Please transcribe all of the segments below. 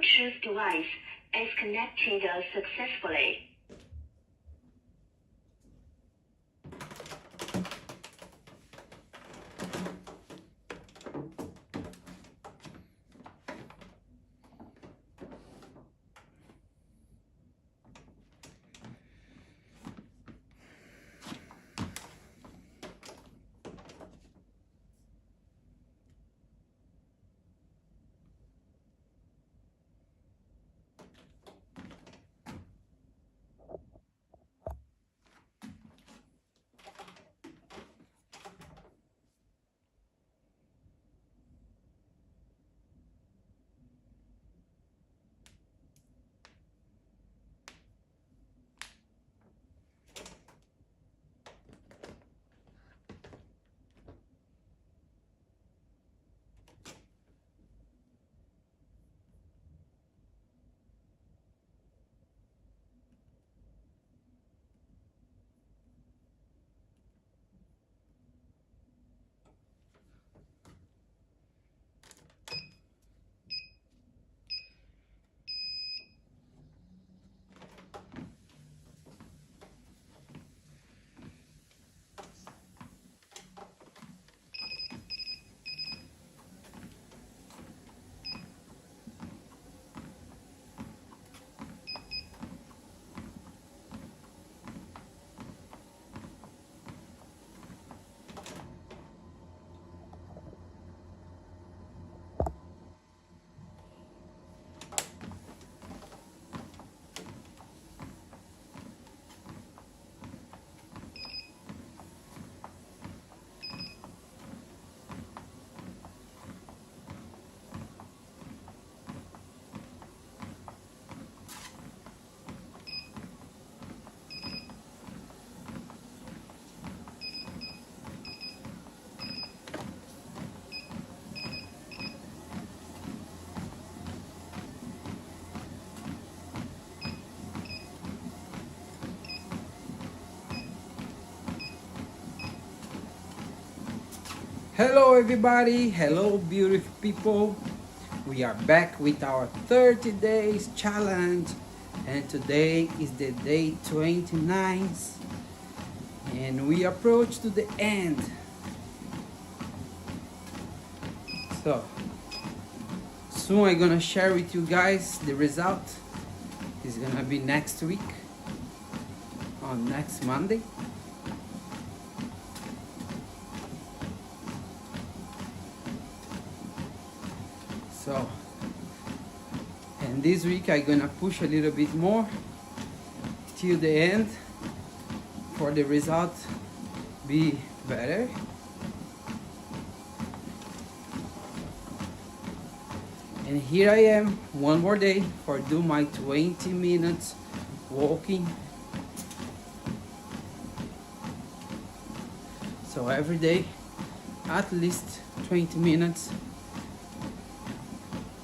Bluetooth device is connected successfully. Hello everybody, hello beautiful people. We are back with our 30 days challenge, and today is the day 29th and we approach to the end. So soon I'm gonna share with you guys the result. It's gonna be next week on next Monday. So, and this week I'm gonna push a little bit more till the end for the result be better. And here I am, one more day for do my 20 minutes walking. So every day at least 20 minutes,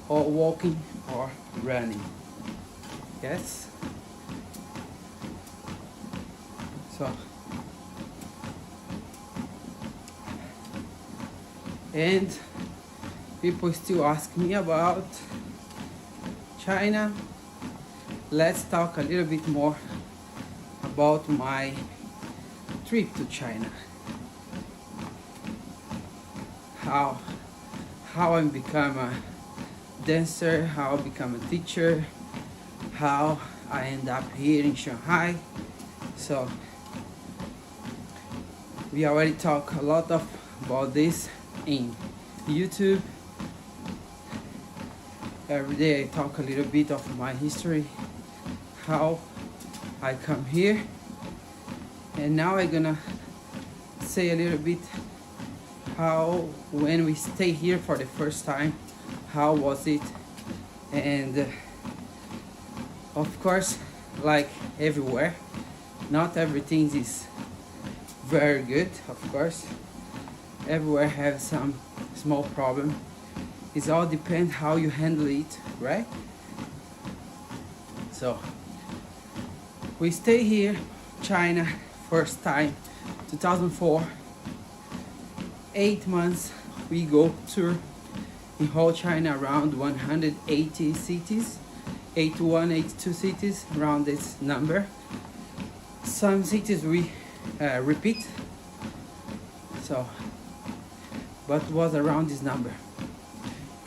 or walking or running. Yes. So, and people still ask me about China. Let's talk a little bit more about my trip to China. How I become a dancer, how I become a teacher, how I end up here in Shanghai. So we already talk a lot about this in YouTube. Every day I talk a little bit of my history, how I come here, and now I'm gonna say a little bit how when we stay here for the first time, how was it. And of course, like everywhere, not everything is very good. Of course, everywhere has some small problem. It all depends how you handle it, right? So we stay here, China, first time 2004, 8 months we go tour, in whole China around 180 cities, 81, 82 cities, around this number. Some cities we repeat, so, but was around this number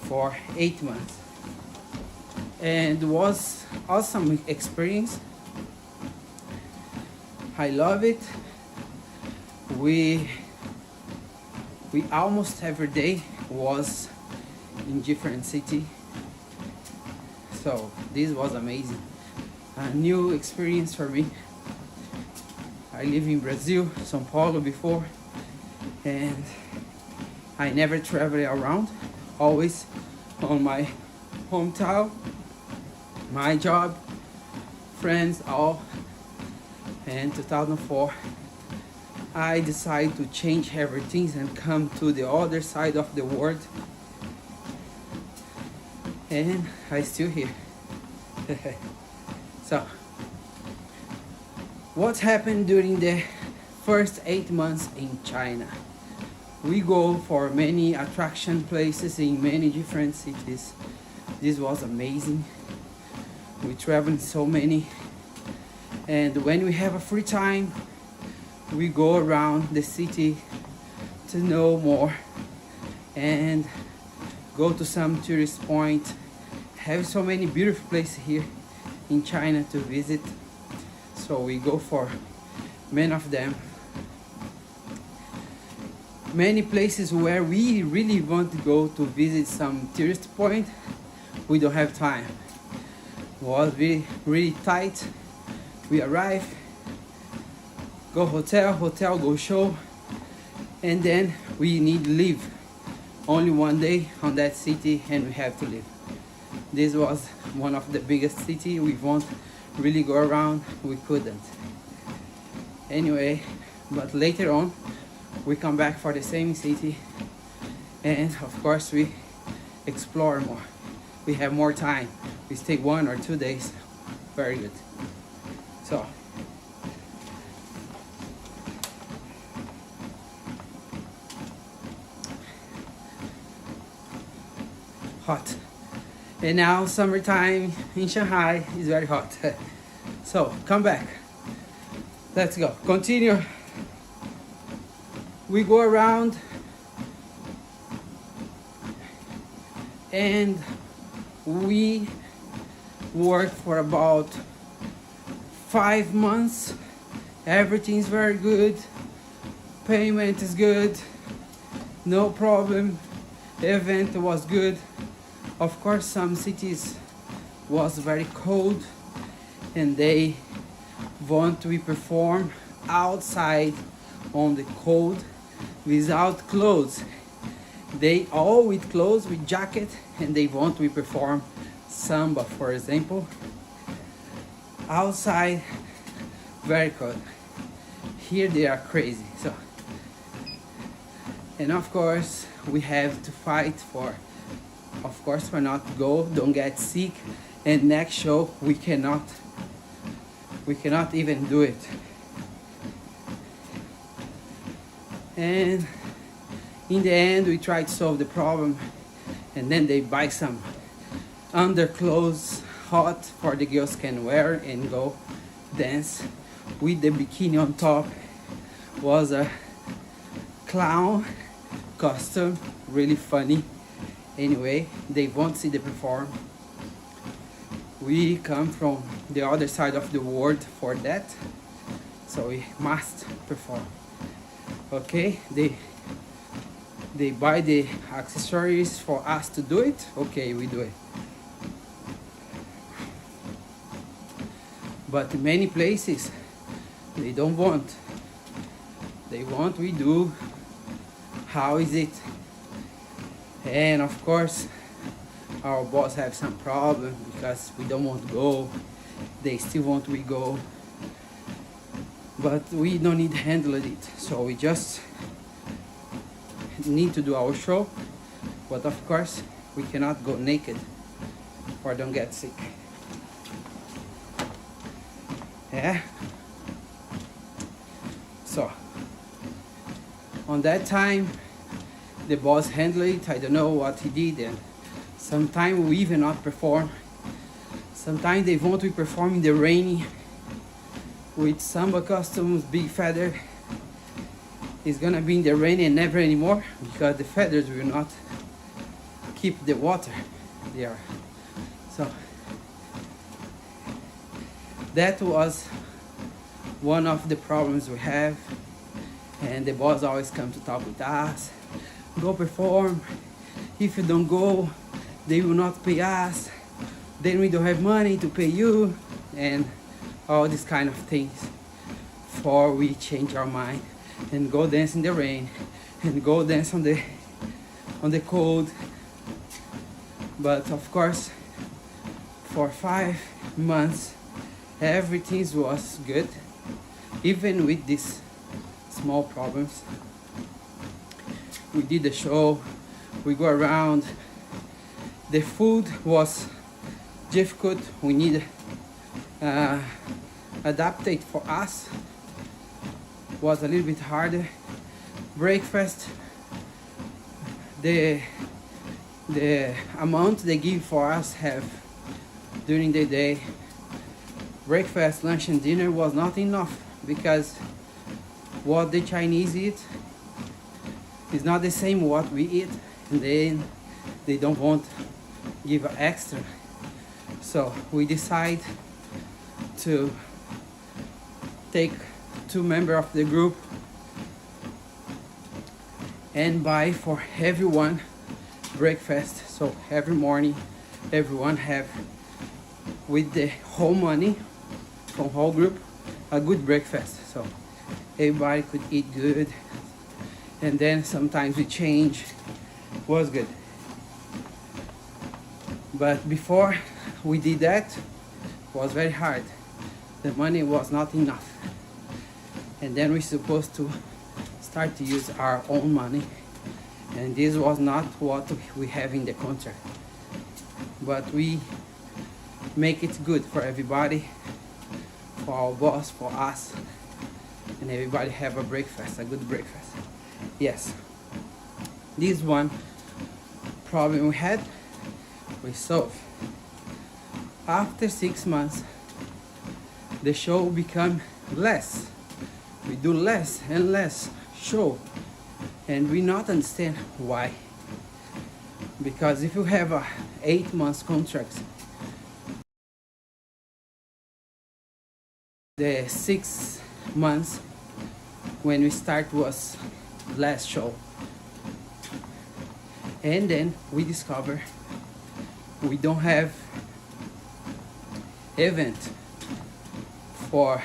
for 8 months, and was awesome experience. I love it. We almost every day was in different city, so this was amazing, a new experience for me. I live in Brazil, São Paulo before, and I never travel around, always on my hometown, my job, friends, all. And 2004 I decided to change everything and come to the other side of the world, and I still here. So what happened during the first 8 months in China? We go for many attraction places in many different cities. This was amazing. We traveled so many, and when we have a free time, we go around the city to know more and go to some tourist point. Have so many beautiful places here in China to visit, so we go for many of them. Many places where we really want to go to visit some tourist point, we don't have time. Was really tight. We arrive, go hotel, go show, and then we need to leave. Only one day on that city and we have to leave. This was one of the biggest city. We won't really go around, we couldn't. Anyway, but later on we come back for the same city, and of course we explore more. We have more time. We stay 1 or 2 days. Very good. So hot, and now summertime in Shanghai is very hot. So come back, let's go, continue. We go around and we work for about 5 months. Everything's very good, payment is good, no problem, the event was good. Of course some cities was very cold and they want we perform outside on the cold without clothes. They all with clothes, with jacket, and they want we perform samba, for example, outside, very cold. Here they are crazy. So, and of course we have to fight for, of course, for not go, don't get sick, and next show we cannot even do it. And in the end we try to solve the problem, and then they buy some underclothes hot for the girls can wear and go dance with the bikini on top. Was a clown costume, really funny. Anyway, they won't see the perform. We come from the other side of the world for that, so we must perform. Okay, they buy the accessories for us to do it. Okay, we do it. But many places they don't want. They want we do. How is it? And of course our boss have some problem because we don't want to go. They still want we go, but we don't need to handle it, so we just need to do our show. But of course we cannot go naked or don't get sick. Yeah. So on that time the boss handled it. I don't know what he did, and sometimes we even not perform. Sometimes they want we perform in the rain with Samba Customs Big Feather. It's gonna be in the rain and never anymore because the feathers will not keep the water there. So that was one of the problems we have, and the boss always come to talk with us. Go perform. If you don't go, they will not pay us. Then we don't have money to pay you, and all these kind of things. Before we change our mind and go dance in the rain and go dance on the cold. But of course, for 5 months, everything was good, even with these small problems. We did the show, we go around. The food was difficult. We need adapt it for us. Was a little bit harder. Breakfast, the amount they give for us have during the day, breakfast, lunch and dinner was not enough, because what the Chinese eat is not the same what we eat, and then they don't want give extra. So we decide to take 2 members of the group and buy for everyone breakfast. So every morning everyone have, with the whole money from whole group, a good breakfast, so everybody could eat good. And then sometimes we change. Was good. But before we did that, it was very hard. The money was not enough. And then we're supposed to start to use our own money. And this was not what we have in the contract. But we make it good for everybody, for our boss, for us, and everybody have a breakfast, a good breakfast. Yes, this one problem we had, we solved. After 6 months, the show become less. We do less and less show, and we not understand why. Because if you have a 8 months contract, the 6 months when we start was last show, and then we discover we don't have event for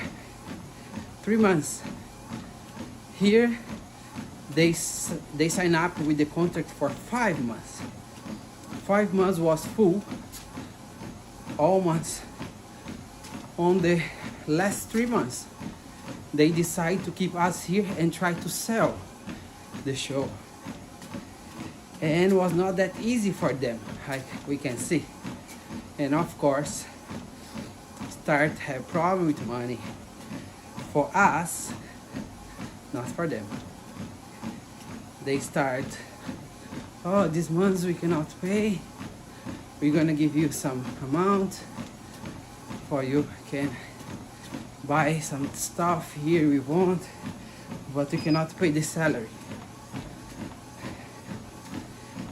3 months. Here they sign up with the contract for 5 months. 5 months was full, all months. On the last 3 months, they decide to keep us here and try to sell the show. And it was not that easy for them, like we can see. And of course, start have problem with money. For us, not for them. They start, oh, this month we cannot pay. We're gonna give you some amount for you can buy some stuff here we want, but we cannot pay the salary.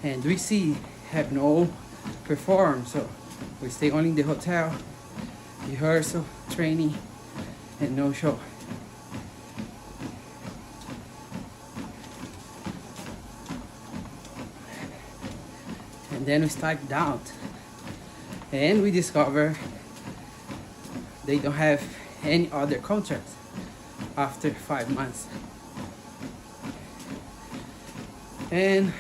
And we see have no perform, so we stay only in the hotel, rehearsal, training, and no show. And then we start doubt, and we discover they don't have any other contracts after 5 months. And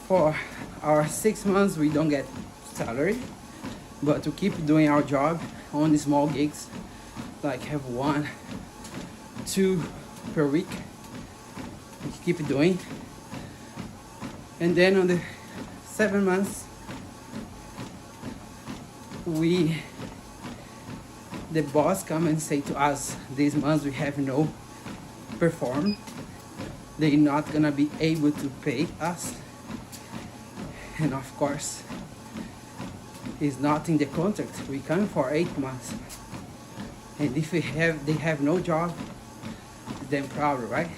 for our 6 months we don't get salary, but to keep doing our job on the small gigs, like have 1, 2 per week, we keep doing. And then on the 7 months, the boss come and say to us, this month we have no perform, they're not gonna be able to pay us. And of course, it's not in the contract. We come for 8 months. And if they have no job, then problem, right?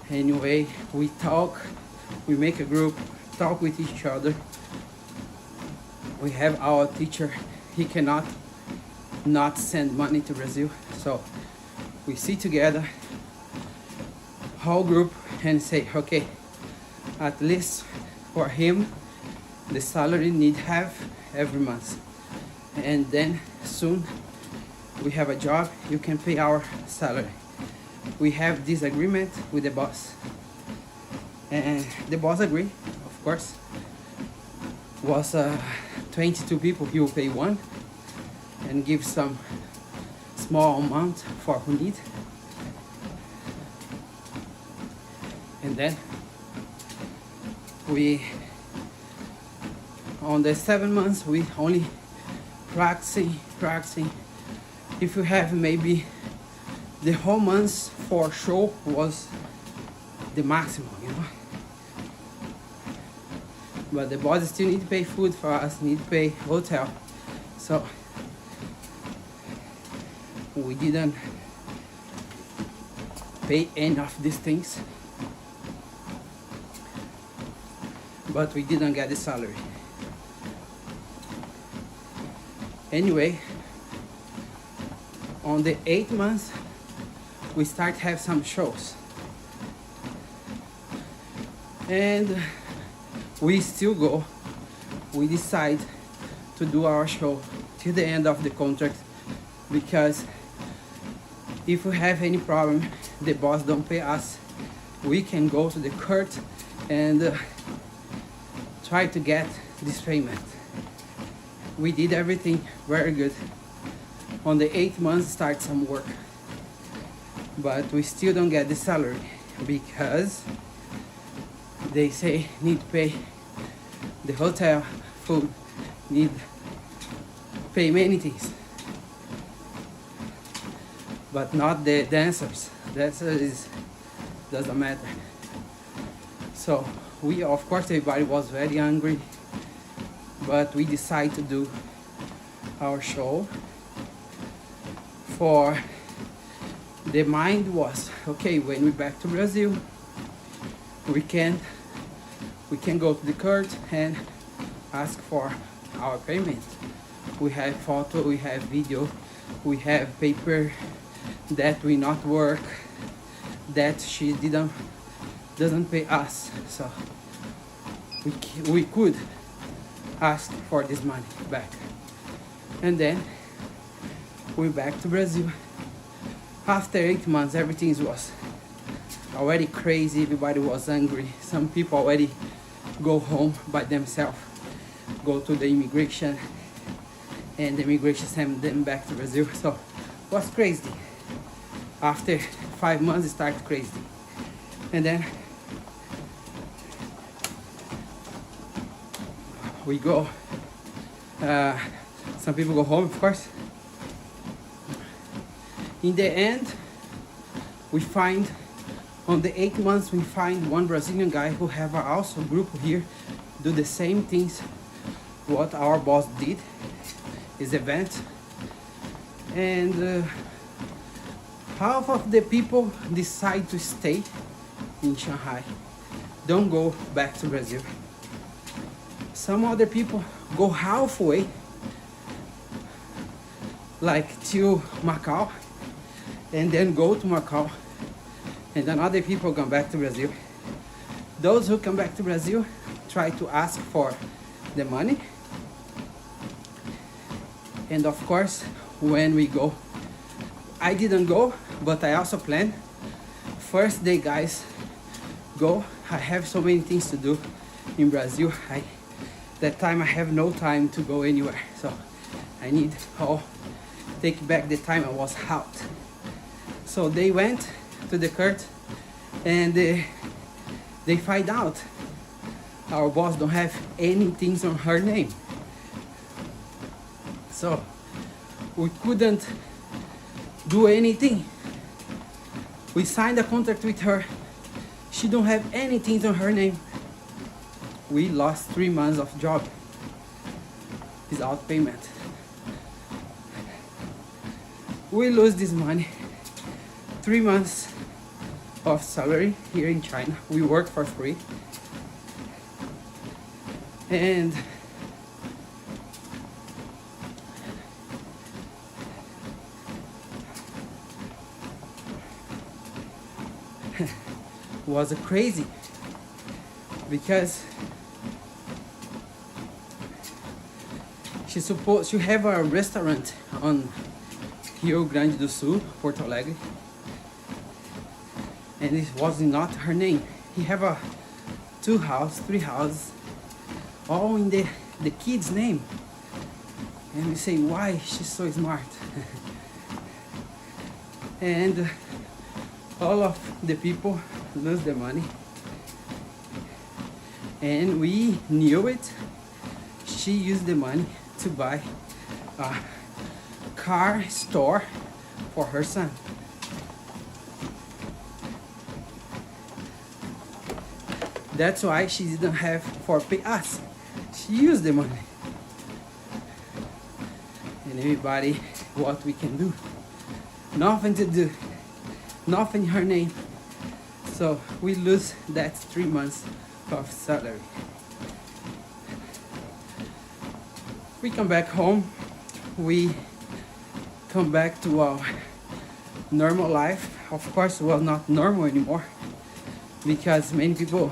Anyway, we talk, we make a group, talk with each other. We have our teacher, he cannot not send money to Brazil. So we sit together, whole group, and say, okay, at least for him, the salary need have every month. And then soon we have a job, you can pay our salary. We have this agreement with the boss. And the boss agreed, of course. Was 22 people, he will pay one and give some small amount for who need. And then we, on the 7 months, we only practicing. If you have maybe the whole month for show was the maximum, you know. But the boss still need to pay food for us, need to pay hotel. So we didn't pay any of these things. But we didn't get the salary. Anyway, on the 8th month, we start have some shows. And we still go. We decide to do our show till the end of the contract, because if we have any problem, the boss don't pay us, we can go to the court and try to get this payment. We did everything very good. On the 8th month, start some work, but we still don't get the salary because they say need to pay the hotel, food, need pay many things, but not the dancers. Dancers doesn't matter. So we, of course, everybody was very angry, but we decided to do our show. For the mind was, okay, when we back to Brazil, we can go to the court and ask for our payment. We have photo, we have video, we have paper that we not work, that she doesn't pay us. So we could ask for this money back. And then we back to Brazil. After 8 months, everything was already crazy. Everybody was angry. Some people already go home by themselves, go to the immigration, and the immigration send them back to Brazil. So it was crazy. After 5 months, it started crazy. And then we go, some people go home, of course. In the end, we find, on the 8 months, we find one Brazilian guy who have also a group here, do the same things what our boss did, his event. And half of the people decide to stay in Shanghai, don't go back to Brazil. Some other people go halfway, like to Macau, and then go to Macau, and then other people come back to Brazil. Those who come back to Brazil try to ask for the money. And of course, when we go, I didn't go, but I also planned. First day, guys, go. I have so many things to do in Brazil. That time I have no time to go anywhere. So I need to take back the time I was out. So they went to the court and they find out our boss don't have any things on her name. So we couldn't do anything. We signed a contract with her. She don't have anything on her name. We lost 3 months of job without payment. We lose this money. 3 months of salary here in China. We work for free. And was crazy because she have a restaurant on Rio Grande do Sul, Porto Alegre, and it was not her name. He have a 3 houses, all in the kid's name. And we say, why she's so smart? And all of the people lose their money. And we knew it. She used the money to buy a car store for her son. That's why she didn't have for pay us. She used the money. And everybody, what we can do? Nothing to do. Nothing in her name. So we lose that 3 months of salary. We come back home. We come back to our normal life. Of course, well, not normal anymore, because many people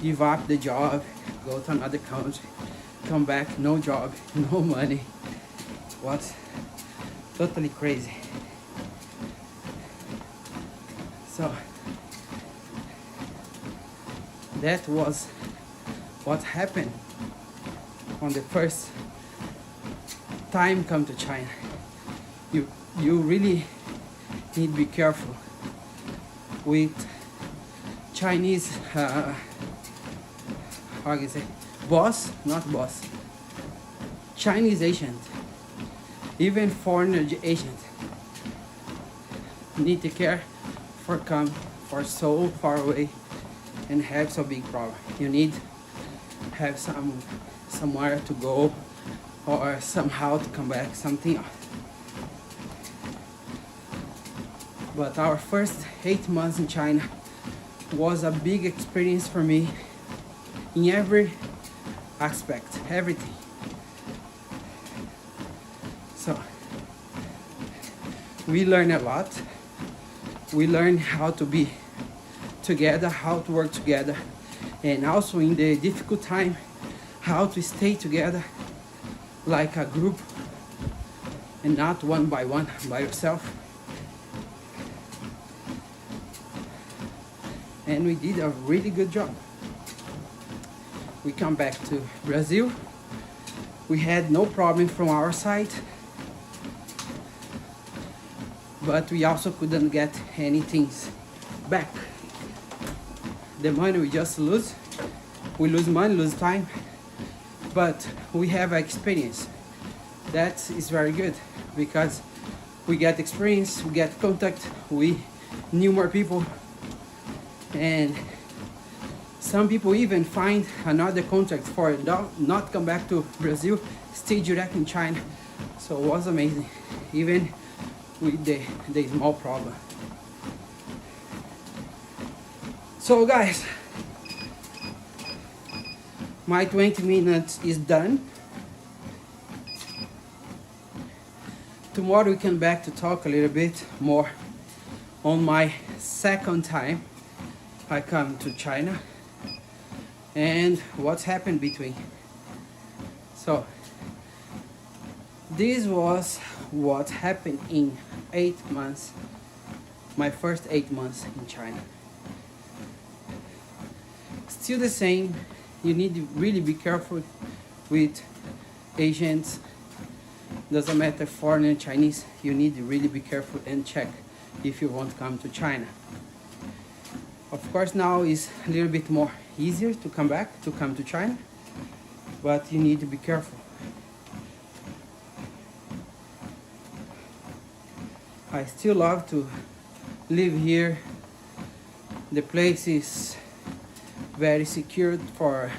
give up the job, go to another country, come back, no job, no money. What? Totally crazy. So that was what happened on the first time come to China. You really need to be careful with Chinese how can I say, not boss, Chinese agent, even foreigner agent. Need to care for come for so far away and have so big problem. You need have somewhere to go or somehow to come back, something else. But our first 8 months in China was a big experience for me in every aspect, everything. So we learned a lot. We learned how to be together, how to work together, and also in the difficult time, how to stay together like a group and not one by yourself. And we did a really good job. We come back to Brazil. We had no problem from our side, but we also couldn't get anything back. The money we just lose. We lose money, lose time, but we have experience. That is very good because we get experience, we get contact, we knew more people, and some people even find another contract for not come back to Brazil, stay direct in China. So it was amazing, even with the small problem. So guys, my 20 minutes is done. Tomorrow we come back to talk a little bit more on my second time I come to China and what's happened between. So this was what happened in 8 months, my first 8 months in China. Still the same. You need to really be careful with agents. Doesn't matter foreign and Chinese. You need to really be careful and check if you want to come to China. Of course, now is a little bit more easier to come to China, but you need to be careful. I still love to live here. The place is very secured for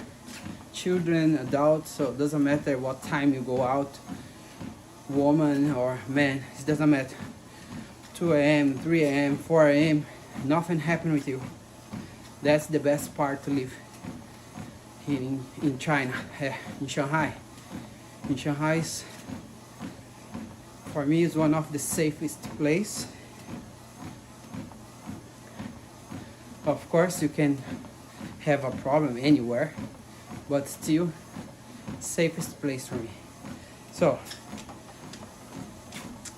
children, adults, so it doesn't matter what time you go out, woman or man, it doesn't matter. 2 a.m., 3 a.m., 4 a.m., nothing happened with you. That's the best part to live here in China, in Shanghai. In Shanghai, for me, is one of the safest place. Of course, you can have a problem anywhere, but still, safest place for me. So,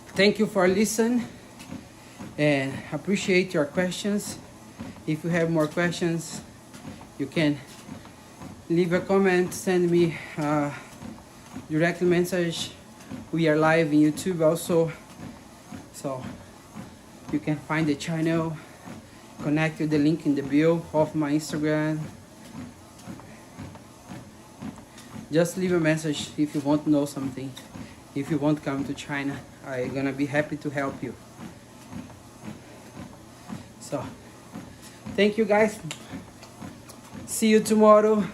thank you for listening, and appreciate your questions. If you have more questions, you can leave a comment, send me a direct message. We are live in YouTube also, so you can find the channel. Connect with the link in the bio of my Instagram. Just leave a message if you want to know something. If you want to come to China, I'm gonna be happy to help you. So, thank you guys. See you tomorrow.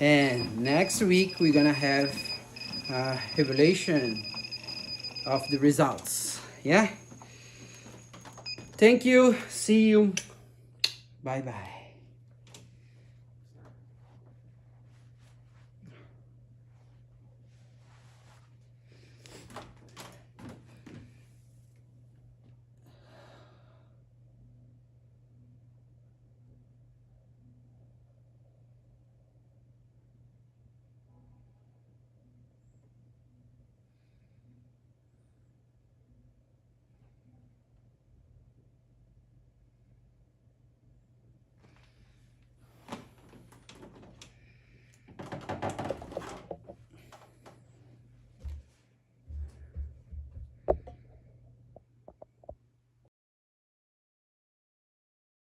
And next week we're gonna have a revelation of the results. Yeah? Thank you. See you. Bye bye.